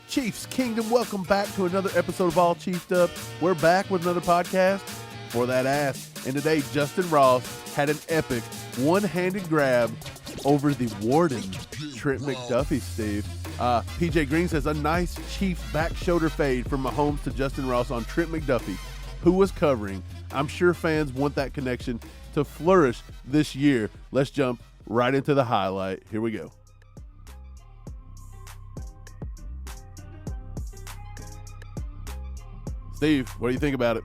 Chiefs Kingdom, welcome back to another episode of All Chiefed Up. We're back with another podcast for that ass. And today, Justyn Ross had an epic one-handed grab over the warden, Trent McDufiie, Steve. PJ Green says, a nice Chiefs back shoulder fade from Mahomes to Justyn Ross on Trent McDufiie, who was covering. I'm sure fans want that connection to flourish this year. Let's jump right into the highlight. Here we go. Steve, what do you think about it?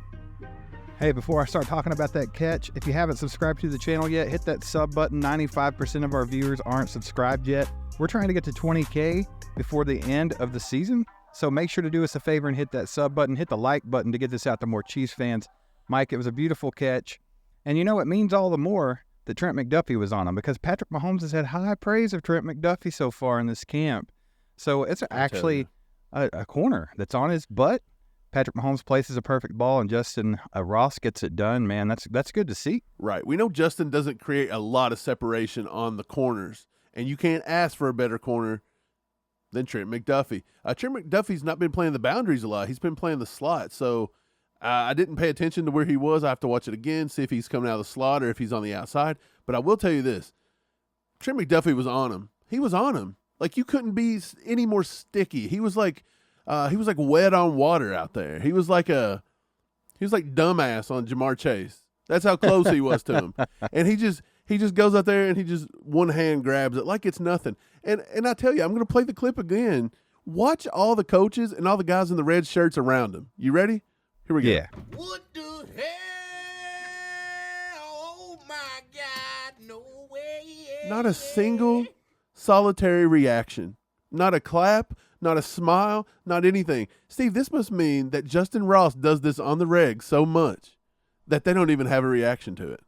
Hey, before I start talking about that catch, if you haven't subscribed to the channel yet, hit that sub button. 95% of our viewers aren't subscribed yet. We're trying to get to 20K before the end of the season, so make sure to do us a favor and hit that sub button, hit the like button to get this out to more Chiefs fans. Mike, it was a beautiful catch, and you know it means all the more that Trent McDufiie was on him because Patrick Mahomes has had high praise of Trent McDufiie so far in this camp. So it's actually a corner that's on his butt. Patrick Mahomes places a perfect ball, and Justyn Ross gets it done. Man, that's good to see. Right. We know Justyn doesn't create a lot of separation on the corners, and you can't ask for a better corner than Trent McDufiie. Trent McDuffie's not been playing the boundaries a lot. He's been playing the slot, so I didn't pay attention to where he was. I have to watch it again, see if he's coming out of the slot or if he's on the outside. But I will tell you this. Trent McDufiie was on him. He was on him. Like, you couldn't be any more sticky. He was like wet on water out there. He was like dumbass on Jamar Chase. That's how close he was to him. And he just goes out there and he just one hand grabs it like it's nothing. And I tell you, I'm going to play the clip again. Watch all the coaches and all the guys in the red shirts around him. You ready? Here we go. Yeah. What the hell? Oh my God, no way. Not a single solitary reaction. Not a clap, not a smile, not anything. Steve, this must mean that Justyn Ross does this on the reg so much that they don't even have a reaction to it.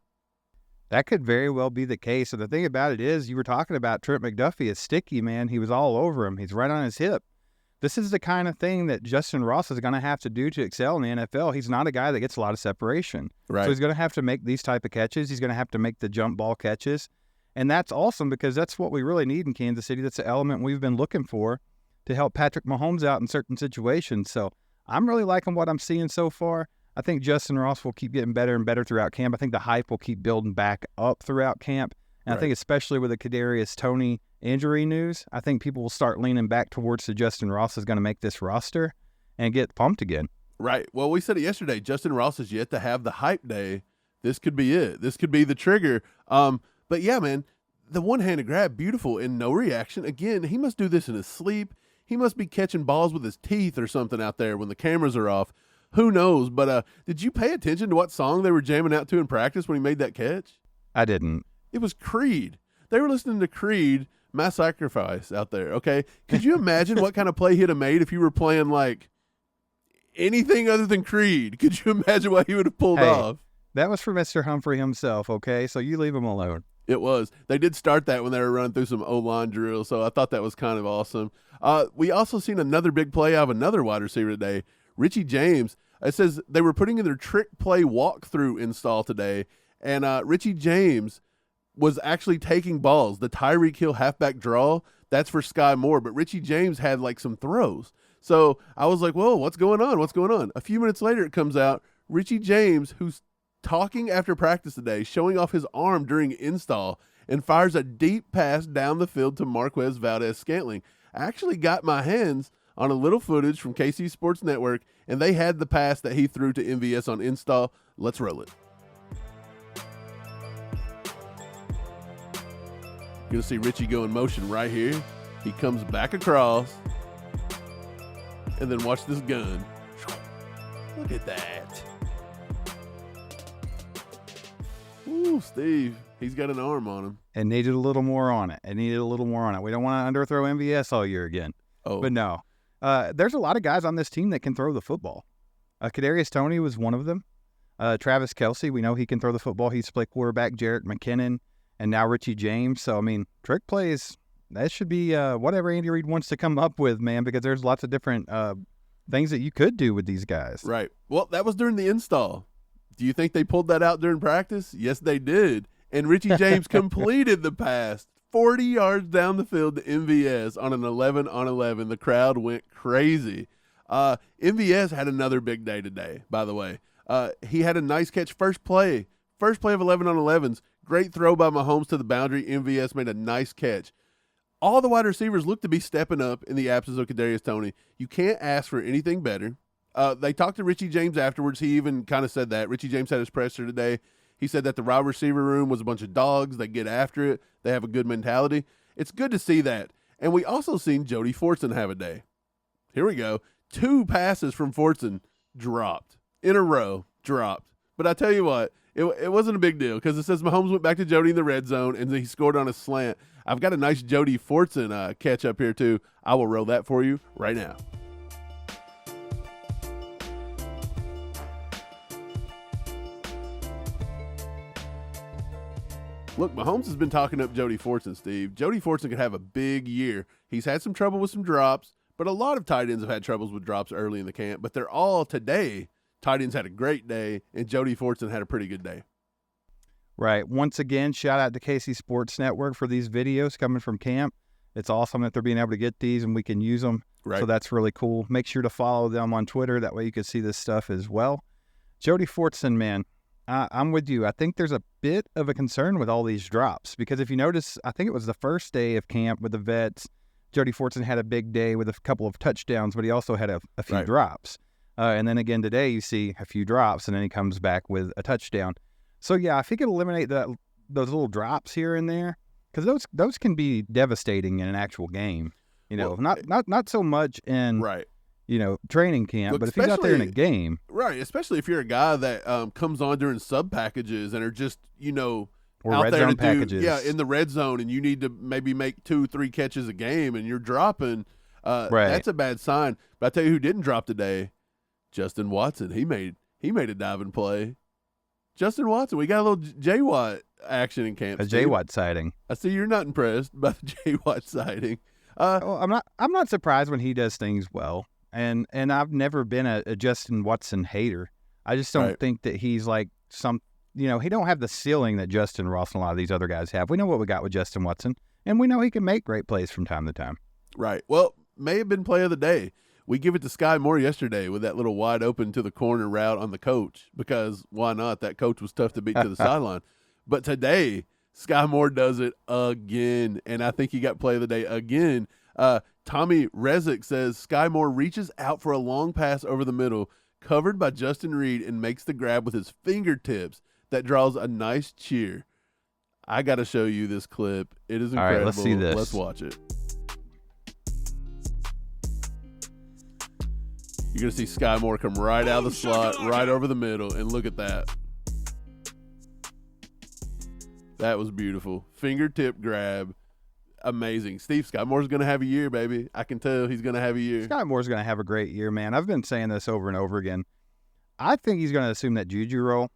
That could very well be the case. And the thing about it is, you were talking about Trent McDufiie is sticky, man. He was all over him. He's right on his hip. This is the kind of thing that Justyn Ross is going to have to do to excel in the NFL. He's not a guy that gets a lot of separation. Right. So he's going to have to make these type of catches. He's going to have to make the jump ball catches. And that's awesome because that's what we really need in Kansas City. That's the element we've been looking for to help Patrick Mahomes out in certain situations. So I'm really liking what I'm seeing so far. I think Justyn Ross will keep getting better and better throughout camp. I think the hype will keep building back up throughout camp. And I think especially with the Kadarius Toney injury news, I think people will start leaning back towards the Justyn Ross is going to make this roster and get pumped again. Right. Well, we said it yesterday. Justyn Ross is yet to have the hype day. This could be it. This could be the trigger. But yeah, man, the one-handed grab, beautiful, and no reaction. Again, he must do this in his sleep. He must be catching balls with his teeth or something out there when the cameras are off. Who knows? But did you pay attention to what song they were jamming out to in practice when he made that catch? I didn't. It was Creed. They were listening to Creed, My Sacrifice out there, okay? Could you imagine what kind of play he'd have made if you were playing, like, anything other than Creed? Could you imagine what he would have pulled off? That was for Mr. Humphrey himself, okay? So you leave him alone. It was. They did start that when they were running through some O-line drills, so I thought that was kind of awesome. We also seen another big play out of another wide receiver today, Richie James. It says they were putting in their trick play walkthrough install today, and Richie James was actually taking balls. The Tyreek Hill halfback draw, that's for Skyy Moore, but Richie James had like some throws. So I was like, whoa, what's going on? What's going on? A few minutes later, it comes out, Richie James, who's talking after practice today, showing off his arm during install, and fires a deep pass down the field to Marquez Valdez-Scantling. I actually got my hands on a little footage from KC Sports Network, and they had the pass that he threw to MVS on install. Let's roll it. You're going to see Richie go in motion right here. He comes back across, and then watch this gun. Look at that. Ooh, Steve, he's got an arm on him. And needed a little more on it. We don't want to underthrow MVS all year again. Oh. But no. There's a lot of guys on this team that can throw the football. Kadarius Toney was one of them. Travis Kelce, we know he can throw the football. He used to play quarterback. Jerick McKinnon, and now Richie James. So, I mean, trick plays, that should be whatever Andy Reid wants to come up with, man, because there's lots of different things that you could do with these guys. Right. Well, that was during the install. Do you think they pulled that out during practice? Yes, they did. And Richie James completed the pass 40 yards down the field to MVS on an 11-on-11. The crowd went crazy. MVS had another big day today, by the way. He had a nice catch. First play of 11-on-11s. Great throw by Mahomes to the boundary. MVS made a nice catch. All the wide receivers look to be stepping up in the absence of Kadarius Toney. You can't ask for anything better. They talked to Richie James afterwards. He even kind of said that. Richie James had his presser today. He said that the wide receiver room was a bunch of dogs. They get after it. They have a good mentality. It's good to see that. And we also seen Jody Fortson have a day. Here we go. 2 passes from Fortson dropped. In a row, dropped. But I tell you what, it wasn't a big deal because it says Mahomes went back to Jody in the red zone and he scored on a slant. I've got a nice Jody Fortson catch up here too. I will roll that for you right now. Look, Mahomes has been talking up Jody Fortson, Steve. Jody Fortson could have a big year. He's had some trouble with some drops, but a lot of tight ends have had troubles with drops early in the camp. But they're all today. Tight ends had a great day, and Jody Fortson had a pretty good day. Right. Once again, shout out to KC Sports Network for these videos coming from camp. It's awesome that they're being able to get these and we can use them. Right. So that's really cool. Make sure to follow them on Twitter. That way you can see this stuff as well. Jody Fortson, man, I'm with you. I think there's a bit of a concern with all these drops because if you notice, I think it was the first day of camp with the vets. Jody Fortson had a big day with a couple of touchdowns, but he also had a few Right. drops. And then again today, you see a few drops, and then he comes back with a touchdown. So, yeah, if he could eliminate those little drops here and there, because those can be devastating in an actual game. You know, Well, not so much in, Right. you know, training camp, Look, but if he's out there in a especially- game. Right, especially if you're a guy that comes on during sub packages and are just, Or out red there zone to packages. in the red zone, and you need to maybe make 2-3 catches a game, and you're dropping. Right. That's a bad sign. But I tell you who didn't drop today, Justyn Watson. He made a diving play. Justyn Watson, we got a little J Watt action in camp. A Steve. J Watt sighting. I see you're not impressed by the J Watt sighting. Oh, I'm not surprised when he does things well. And I've never been a Justyn Watson hater. I just don't Right. think that he's like he don't have the ceiling that Justyn Ross and a lot of these other guys have. We know what we got with Justyn Watson, and we know he can make great plays from time to time. Right. Well, may have been play of the day. We give it to Skyy Moore yesterday with that little wide open to the corner route on the coach because why not? That coach was tough to beat to the sideline. But today, Skyy Moore does it again, and I think he got play of the day again. Tommy Rezick says Skyy Moore reaches out for a long pass over the middle, covered by Justin Reed, and makes the grab with his fingertips that draws a nice cheer. I got to show you this clip. It is All incredible. right, let's see this. Let's watch it. You're going to see Skyy Moore come right out of the slot, right over the middle, and look at that. That was beautiful. Fingertip grab. Amazing. Steve, Skyy Moore's going to have a year, baby. I can tell he's going to have a year. Skyy Moore's going to have a great year, man. I've been saying this over and over again. I think he's going to assume that Juju role.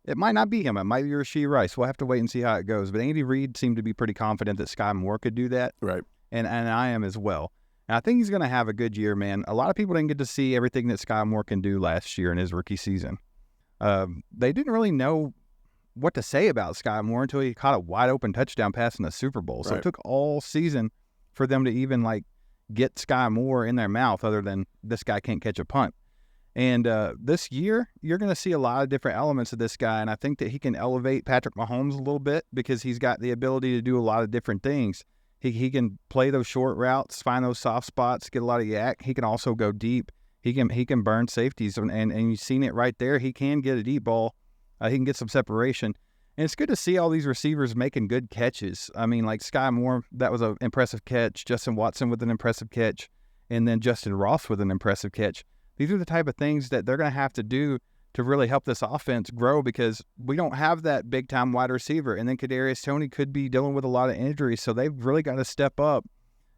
It might not be him. It might be Rashee Rice. We'll have to wait and see how it goes. But Andy Reid seemed to be pretty confident that Skyy Moore could do that. Right. And I am as well. And I think he's going to have a good year, man. A lot of people didn't get to see everything that Skyy Moore can do last year in his rookie season. They didn't really know what to say about Skyy Moore until he caught a wide open touchdown pass in the Super Bowl. So Right. it took all season for them to even get Skyy Moore in their mouth other than this guy can't catch a punt. And this year, you're going to see a lot of different elements of this guy, and I think that he can elevate Patrick Mahomes a little bit because he's got the ability to do a lot of different things. He can play those short routes, find those soft spots, get a lot of yak. He can also go deep. He can burn safeties, and you've seen it right there. He can get a deep ball. He can get some separation. And it's good to see all these receivers making good catches. I mean, like Skyy Moore, that was an impressive catch. Justyn Watson with an impressive catch. And then Justyn Ross with an impressive catch. These are the type of things that they're going to have to do to really help this offense grow because we don't have that big-time wide receiver. And then Kadarius Toney could be dealing with a lot of injuries, so they've really got to step up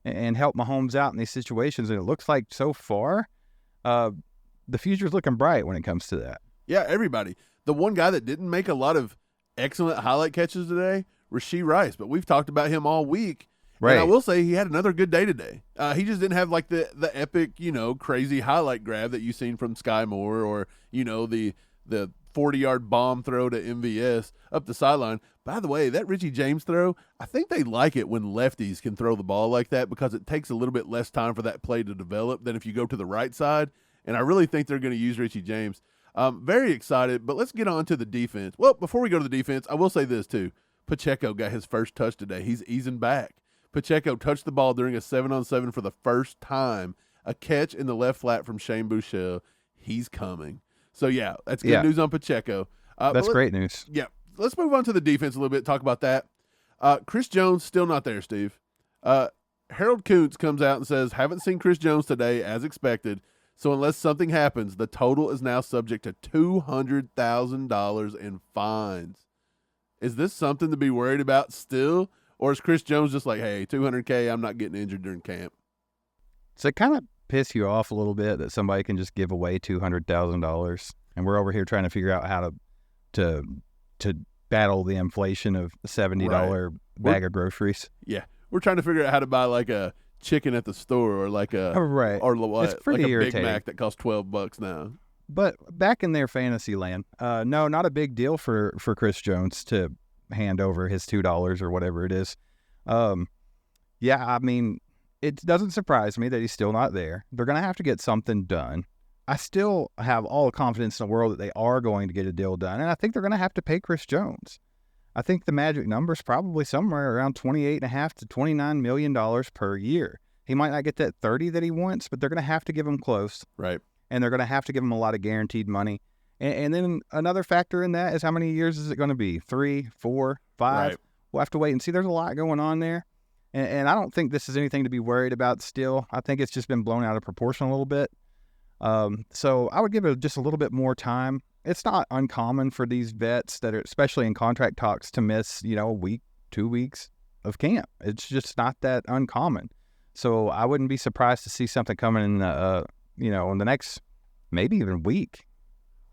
and help Mahomes out in these situations. And it looks like so far the future's looking bright when it comes to that. Yeah, everybody. The one guy that didn't make a lot of excellent highlight catches today, Rashee Rice, but we've talked about him all week. Right. And I will say he had another good day today. He just didn't have like the epic, crazy highlight grab that you've seen from Skyy Moore or, the 40-yard bomb throw to MVS up the sideline. By the way, that Richie James throw, I think they like it when lefties can throw the ball like that because it takes a little bit less time for that play to develop than if you go to the right side. And I really think they're going to use Richie James. Very excited, but let's get on to the defense. Well, before we go to the defense, I will say this too. Pacheco got his first touch today. He's easing back. Pacheco touched the ball during a 7-on-7 for the first time. A catch in the left flat from Shane Buechele. He's coming. So, yeah, that's good news on Pacheco. That's great news. Yeah. Let's move on to the defense a little bit, talk about that. Chris Jones still not there, Steve. Harold Kuntz comes out and says, haven't seen Chris Jones today as expected, so unless something happens, the total is now subject to $200,000 in fines. Is this something to be worried about still? Or is Chris Jones just like, hey, $200K, I'm not getting injured during camp? So it kind of piss you off a little bit that somebody can just give away $200,000, and we're over here trying to figure out how to battle the inflation of a $70 bag of groceries. Yeah, we're trying to figure out how to buy like a chicken at the store or like a or what, it's pretty like a irritating. Big Mac that costs $12 now. But back in their fantasy land, no, not a big deal for Chris Jones to hand over his $2 or whatever it is. Yeah, I mean, it doesn't surprise me that he's still not there. They're going to have to get something done. I still have all the confidence in the world that they are going to get a deal done, and I think they're going to have to pay Chris Jones. I think the magic number is probably somewhere around $28.5 to $29 million per year. He might not get that 30 that he wants, but they're going to have to give him close. Right. And they're going to have to give him a lot of guaranteed money. And then another factor in that is how many years is it going to be? 3, 4, 5? Right. We'll have to wait and see. There's a lot going on there. And I don't think this is anything to be worried about still. I think it's just been blown out of proportion a little bit. So I would give it just a little bit more time. It's not uncommon for these vets that are, especially in contract talks, to miss, a week, 2 weeks of camp. It's just not that uncommon. So I wouldn't be surprised to see something coming in the, in the next maybe even week.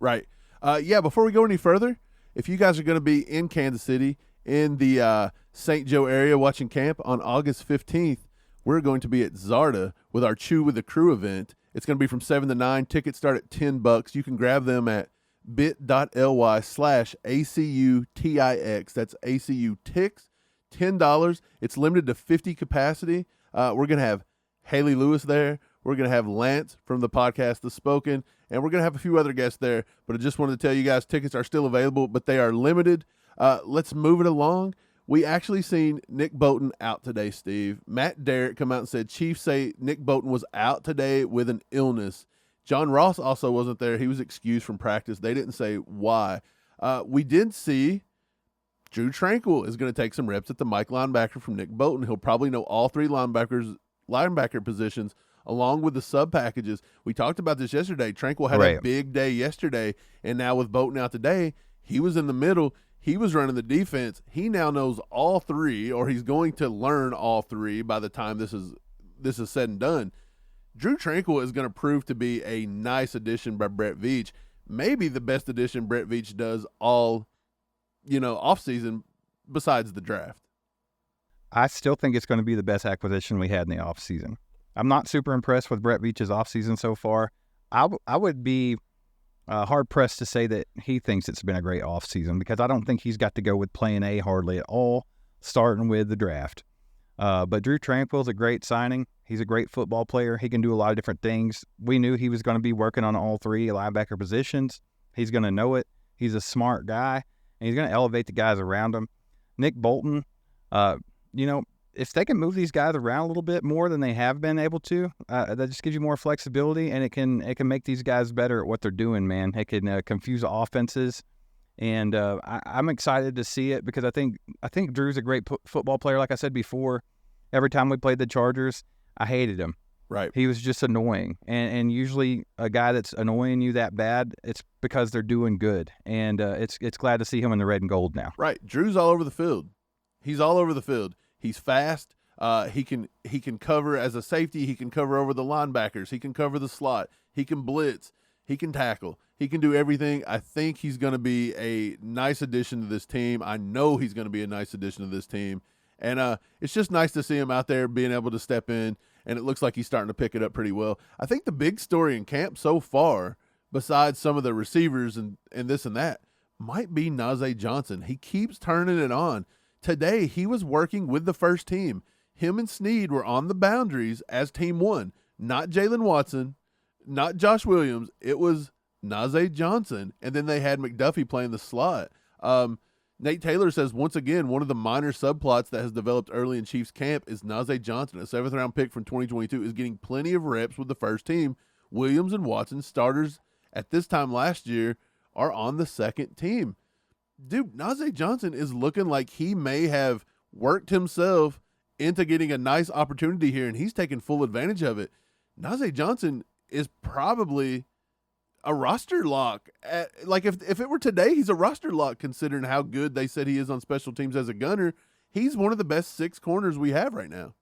Right. Before we go any further, if you guys are going to be in Kansas City in the St. Joe area watching camp on August 15th, we're going to be at Zarda with our Chew with the Crew event. It's going to be from 7 to 9. Tickets start at $10. You can grab them at bit.ly/ACUTIX. That's ACUTix, $10. It's limited to 50 capacity. We're going to have Haley Lewis there. We're going to have Lance from the podcast The Spoken, and we're going to have a few other guests there. But I just wanted to tell you guys, tickets are still available, but they are limited. Let's move it along. We actually seen Nick Bolton out today, Steve. Matt Derrick come out and said Chiefs say Nick Bolton was out today with an illness. John Ross also wasn't there. He was excused from practice. They didn't say why. We did see Drue Tranquill is going to take some reps at the Mike linebacker from Nick Bolton. He'll probably know all three linebacker positions along with the sub packages. We talked about this yesterday. Tranquill had a big day yesterday, and now with Bolton out today, he was in the middle. He was running the defense. He now knows all three, or he's going to learn all three by the time this is said and done. Drue Tranquill is going to prove to be a nice addition by Brett Veach. Maybe the best addition Brett Veach does all, offseason besides the draft. I still think it's going to be the best acquisition we had in the offseason. I'm not super impressed with Brett Veach's offseason so far. I would be hard-pressed to say that he thinks it's been a great offseason because I don't think he's got to go with plan A hardly at all, starting with the draft. But Drue Tranquill is a great signing. He's a great football player. He can do a lot of different things. We knew he was going to be working on all three linebacker positions. He's going to know it. He's a smart guy, and he's going to elevate the guys around him. Nick Bolton, if they can move these guys around a little bit more than they have been able to, that just gives you more flexibility, and it can make these guys better at what they're doing, man. It can confuse offenses, and I'm excited to see it because I think Drew's a great football player. Like I said before, every time we played the Chargers, I hated him. Right. He was just annoying, and usually a guy that's annoying you that bad, it's because they're doing good, and it's glad to see him in the red and gold now. Right. Drew's all over the field. He's all over the field. He's fast. He can cover as a safety. He can cover over the linebackers. He can cover the slot. He can blitz. He can tackle. He can do everything. I think he's going to be a nice addition to this team. I know he's going to be a nice addition to this team. And it's just nice to see him out there being able to step in, and it looks like he's starting to pick it up pretty well. I think the big story in camp so far, besides some of the receivers and this and that, might be Najee Johnson. He keeps turning it on. Today, he was working with the first team. Him and Snead were on the boundaries as team one. Not Jalen Watson, not Josh Williams. It was Najee Johnson. And then they had McDufiie playing the slot. Nate Taylor says, once again, one of the minor subplots that has developed early in Chiefs camp is Najee Johnson, a 7th-round pick from 2022, is getting plenty of reps with the first team. Williams and Watson, starters at this time last year, are on the second team. Dude, Najee Johnson is looking like he may have worked himself into getting a nice opportunity here, and he's taking full advantage of it. Najee Johnson is probably a roster lock. Like if it were today, he's a roster lock considering how good they said he is on special teams as a gunner. He's one of the best 6 corners we have right now.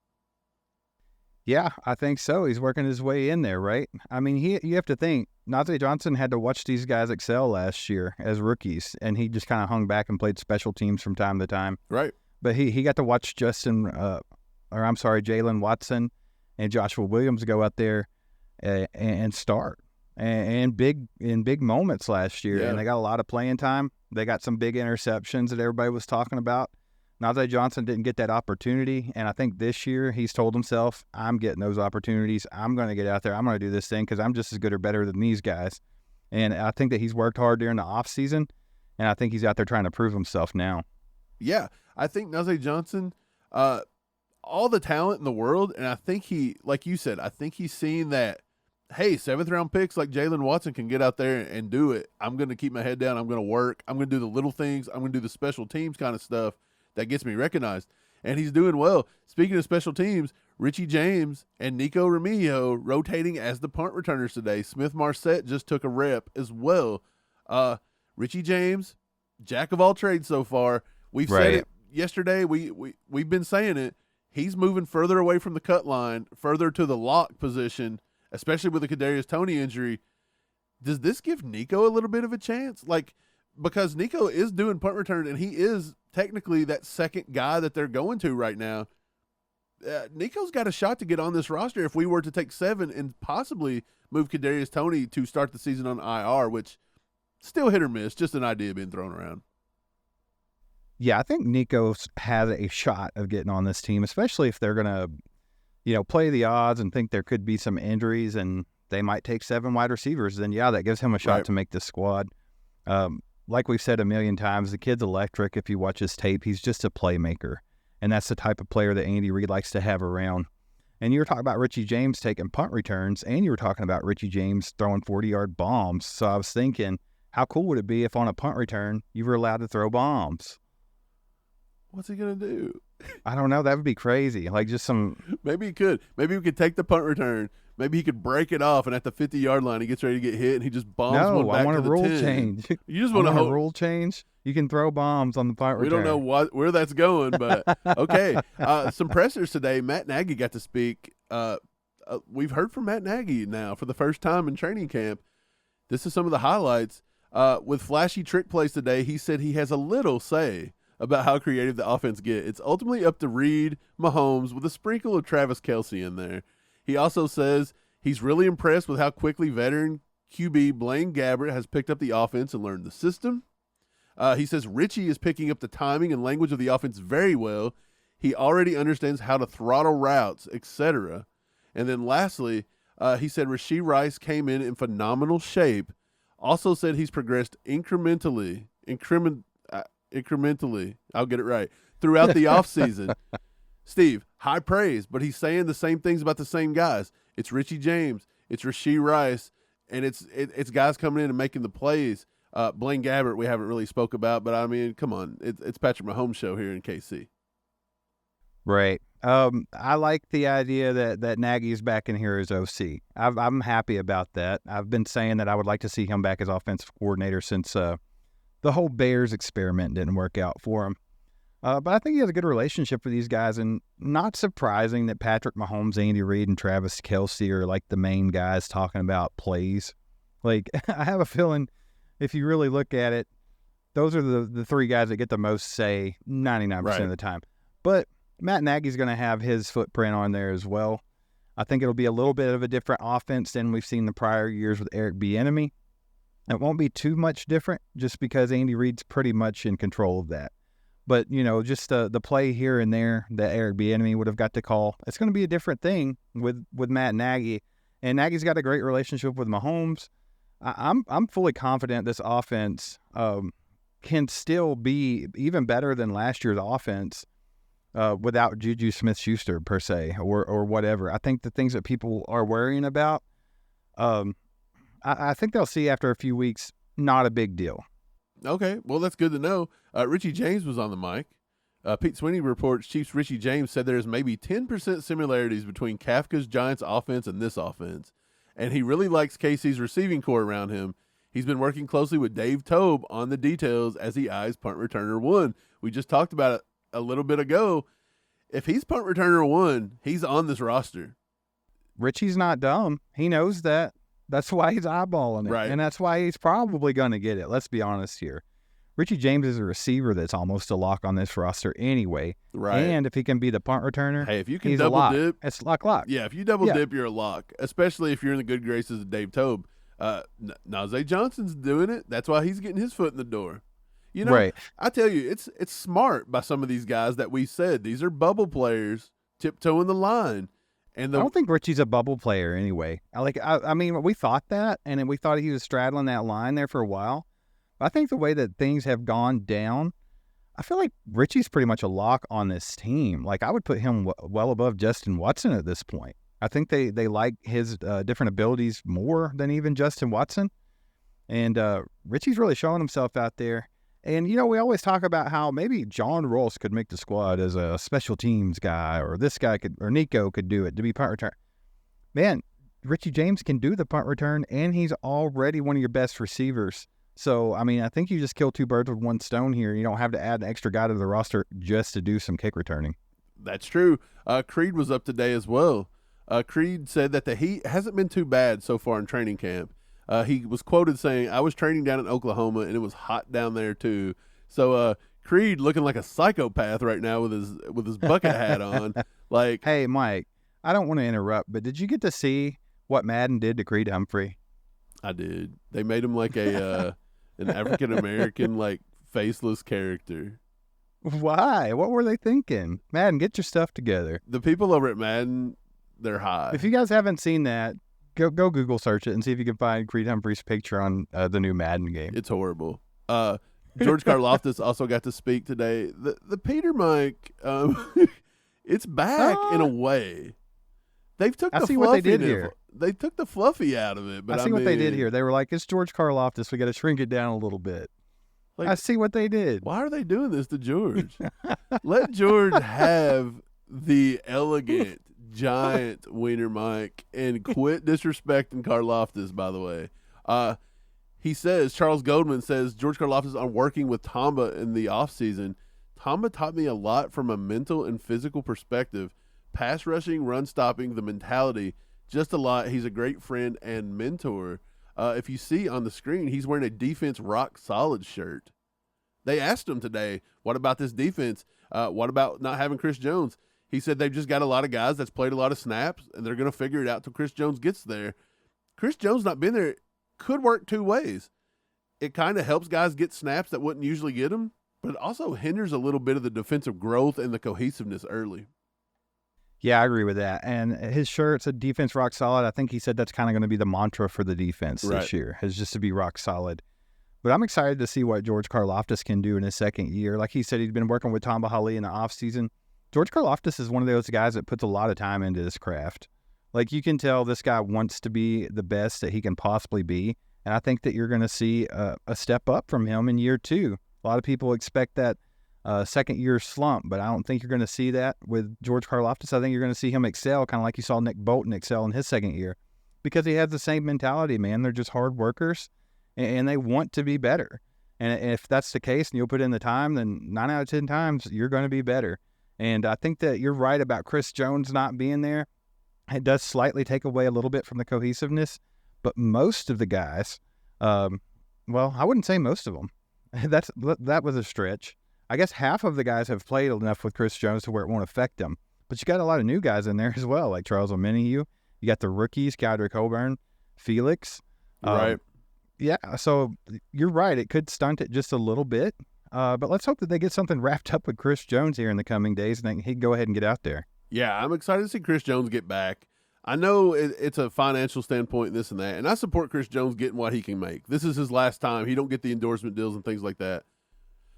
Yeah, I think so. He's working his way in there, right? I mean, you have to think, Najee Johnson had to watch these guys excel last year as rookies, and he just kind of hung back and played special teams from time to time. Right. But he got to watch Jalen Watson and Joshua Williams go out there and start and in big moments last year. Yeah. And they got a lot of playing time. They got some big interceptions that everybody was talking about. Najee Johnson didn't get that opportunity, and I think this year he's told himself, I'm getting those opportunities. I'm going to get out there. I'm going to do this thing because I'm just as good or better than these guys. And I think that he's worked hard during the offseason, and I think he's out there trying to prove himself now. Yeah, I think Najee Johnson, all the talent in the world, and I think he, like you said, I think he's seen that, hey, 7th-round picks like Jalen Watson can get out there and do it. I'm going to keep my head down. I'm going to work. I'm going to do the little things. I'm going to do the special teams kind of stuff that gets me recognized. And he's doing well. Speaking of special teams, Richie James and Nico Remigio rotating as the punt returners today. Smith Marset just took a rep as well. Richie James, jack of all trades so far. We've said it yesterday. We've been saying it. He's moving further away from the cut line, further to the lock position, especially with the Kadarius Toney injury. Does this give Nico a little bit of a chance? Like, because Nico is doing punt return, and he is technically that second guy that they're going to right now. Nico's got a shot to get on this roster if we were to take 7 and possibly move Kadarius Toney to start the season on IR, which still hit or miss, just an idea being thrown around. Yeah, I think Nico has a shot of getting on this team, especially if they're going to, play the odds and think there could be some injuries and they might take 7 wide receivers. Then, yeah, that gives him a shot to make the squad. Like we've said a million times, the kid's electric. If you watch his tape, he's just a playmaker. And that's the type of player that Andy Reid likes to have around. And you were talking about Richie James taking punt returns, and you were talking about Richie James throwing 40-yard bombs. So I was thinking, how cool would it be if on a punt return you were allowed to throw bombs? What's he going to do? I don't know. That would be crazy. Like just some... Maybe he could. Maybe we could take the punt return. Maybe he could break it off, and at the 50-yard line, he gets ready to get hit, and he just bombs one back to the 10. I want a rule change. You just want a rule change? You can throw bombs on the punt return. We don't know where that's going, but okay. Some pressers today. Matt Nagy got to speak. We've heard from Matt Nagy now for the first time in training camp. This is some of the highlights. With flashy trick plays today, he said he has a little say about how creative the offense get. It's ultimately up to Reed, Mahomes, with a sprinkle of Travis Kelce in there. He also says he's really impressed with how quickly veteran QB Blaine Gabbert has picked up the offense and learned the system. He says Richie is picking up the timing and language of the offense very well. He already understands how to throttle routes, etc. And then lastly, he said Rashee Rice came in phenomenal shape. Also said he's progressed incrementally, I'll get it right, throughout the offseason. Steve, high praise, but he's saying the same things about the same guys. It's Richie James, it's Rashee Rice, and it's guys coming in and making the plays. Blaine Gabbert we haven't really spoke about, but I mean, come on, it's Patrick Mahomes' show here in KC. Right. I like the idea that Nagy's back in here as OC. I'm happy about that. I've been saying that I would like to see him back as offensive coordinator since the whole Bears experiment didn't work out for him. But I think he has a good relationship with these guys, and not surprising that Patrick Mahomes, Andy Reid, and Travis Kelce are like the main guys talking about plays. Like, I have a feeling if you really look at it, those are the 3 guys that get the most say 99% of the time. But Matt Nagy's going to have his footprint on there as well. I think it'll be a little bit of a different offense than we've seen the prior years with Eric Bieniemy. It won't be too much different just because Andy Reid's pretty much in control of that. But, just the play here and there that Eric Bieniemy would have got to call, it's going to be a different thing with Matt Nagy. And Nagy's got a great relationship with Mahomes. I'm fully confident this offense can still be even better than last year's offense without Juju Smith-Schuster per se or whatever. I think the things that people are worrying about, I think they'll see after a few weeks, not a big deal. Okay, well, that's good to know. Richie James was on the mic. Pete Sweeney reports Chiefs Richie James said there's maybe 10% similarities between Kafka's Giants offense and this offense, and he really likes KC's receiving core around him. He's been working closely with Dave Tobe on the details as he eyes punt returner 1. We just talked about it a little bit ago. If he's punt returner 1, he's on this roster. Richie's not dumb. He knows that. That's why he's eyeballing it. Right. And that's why he's probably going to get it. Let's be honest here. Richie James is a receiver that's almost a lock on this roster anyway. Right. And if he can be the punt returner, hey, if you can he's double a lock. dip. It's lock. Yeah, if you double dip, you're a lock, especially if you're in the good graces of Dave Tobe. Najee Johnson's doing it. That's why he's getting his foot in the door. Right. I tell you, it's smart by some of these guys that we said. These are bubble players tiptoeing the line. And I don't think Richie's a bubble player anyway. I mean, we thought that, and we thought he was straddling that line there for a while. But I think the way that things have gone down, I feel like Richie's pretty much a lock on this team. Like, I would put him well above Justin Watson at this point. I think they like his different abilities more than even Justin Watson. And Richie's really showing himself out there. And, we always talk about how maybe John Ross could make the squad as a special teams guy, or this guy could, or Nico could do it to be punt return. Man, Richie James can do the punt return, and he's already one of your best receivers. So, I mean, I think you just kill two birds with one stone here. You don't have to add an extra guy to the roster just to do some kick returning. That's true. Creed was up today as well. Creed said that the heat hasn't been too bad so far in training camp. He was quoted saying, "I was training down in Oklahoma, and it was hot down there too." So Creed looking like a psychopath right now with his bucket hat on. Like, hey, Mike, I don't want to interrupt, but did you get to see what Madden did to Creed Humphrey? I did. They made him like an African American, like, faceless character. Why? What were they thinking? Madden, get your stuff together. The people over at Madden, they're high. If you guys haven't seen that, Go Google search it and see if you can find Creed Humphrey's picture on the new Madden game. It's horrible. George Karlaftis also got to speak today. The Peter mic, it's back in a way. They've took the what they did here. They took the fluffy out of it. But I see what they did here. They were like, it's George Karlaftis. We got to shrink it down a little bit. Like, I see what they did. Why are they doing this to George? Let George have the elegant, giant wiener mic and quit disrespecting Karlaftis, by the way. He says, Charles Goldman says, George Karlaftis on working with Tamba in the offseason. Tamba taught me a lot from a mental and physical perspective. Pass rushing, run stopping, the mentality, just a lot. He's a great friend and mentor. If you see on the screen, he's wearing a defense rock solid shirt. They asked him today, what about this defense? What about not having Chris Jones? He said they've just got a lot of guys that's played a lot of snaps, and they're going to figure it out till Chris Jones gets there. Chris Jones not been there could work two ways. It kind of helps guys get snaps that wouldn't usually get them, but it also hinders a little bit of the defensive growth and the cohesiveness early. Yeah, I agree with that. And his shirt said defense rock solid. I think he said that's kind of going to be the mantra for the defense this year, is just to be rock solid. But I'm excited to see what George Karlaftis can do in his second year. Like he said, he's been working with Tamba Hali in the offseason. George Karlaftis is one of those guys that puts a lot of time into this craft. Like, you can tell this guy wants to be the best that he can possibly be. And I think that you're going to see a step up from him in year two. A lot of people expect that second year slump, but I don't think you're going to see that with George Karlaftis. I think you're going to see him excel, kind of like you saw Nick Bolton excel in his second year, because he has the same mentality, man. They're just hard workers, and they want to be better. And if that's the case and you'll put in the time, then 9 out of 10 times you're going to be better. And I think that you're right about Chris Jones not being there. It does slightly take away a little bit from the cohesiveness, but most of the guys, well, I wouldn't say most of them. That was a stretch. I guess half of the guys have played enough with Chris Jones to where it won't affect them. But you got a lot of new guys in there as well, like Charles Omenihu. You got the rookies, Cadrick Coburn, Felix. Right. Yeah, so you're right. It could stunt it just a little bit. But let's hope that they get something wrapped up with Chris Jones here in the coming days, and then he can go ahead and get out there. Yeah, I'm excited to see Chris Jones get back. I know it's a financial standpoint, this and that, and I support Chris Jones getting what he can make. This is his last time. He don't get the endorsement deals and things like that.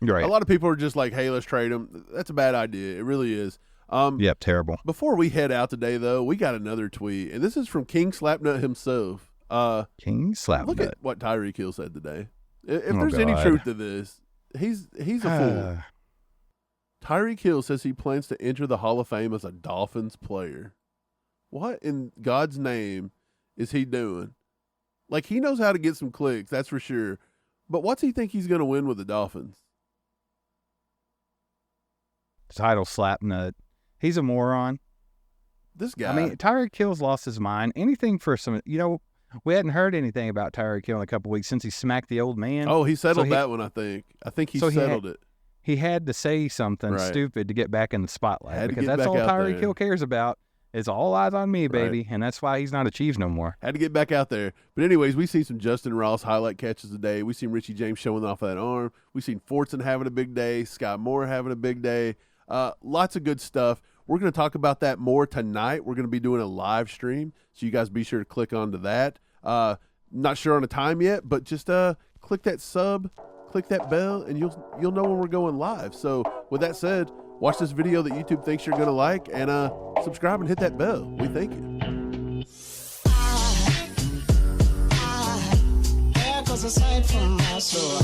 Right. A lot of people are just like, hey, let's trade him. That's a bad idea. It really is. Yep, terrible. Before we head out today, though, we got another tweet, and this is from King Slapnut himself. King Slapnut. Look at what Tyreek Hill said today. If there's any truth to this, he's a fool. Tyreek Hill says he plans to enter the Hall of Fame as a Dolphins player. What in God's name is he doing? Like, he knows how to get some clicks, that's for sure. But what's he think he's going to win with the Dolphins? Title Slapnut. He's a moron. This guy. I mean, Tyreek Hill's lost his mind. Anything for some, we hadn't heard anything about Tyreek Hill in a couple weeks since he smacked the old man. Oh, he settled that one, I think. I think he settled it. He had to say something stupid to get back in the spotlight because that's all Tyreek Hill cares about. It's all eyes on me, baby, and that's why he's not a Chiefs no more. Had to get back out there. But anyways, we seen some Justyn Ross highlight catches today. We seen Richie James showing off that arm. We seen Fortson having a big day. Skyy Moore having a big day. Lots of good stuff. We're going to talk about that more tonight. We're going to be doing a live stream, so you guys be sure to click onto that. Not sure on a time yet, but just click that sub, click that bell, and you'll know when we're going live. So with that said, watch this video that YouTube thinks you're going to like, and subscribe and hit that bell. We thank you. Aside from my soul.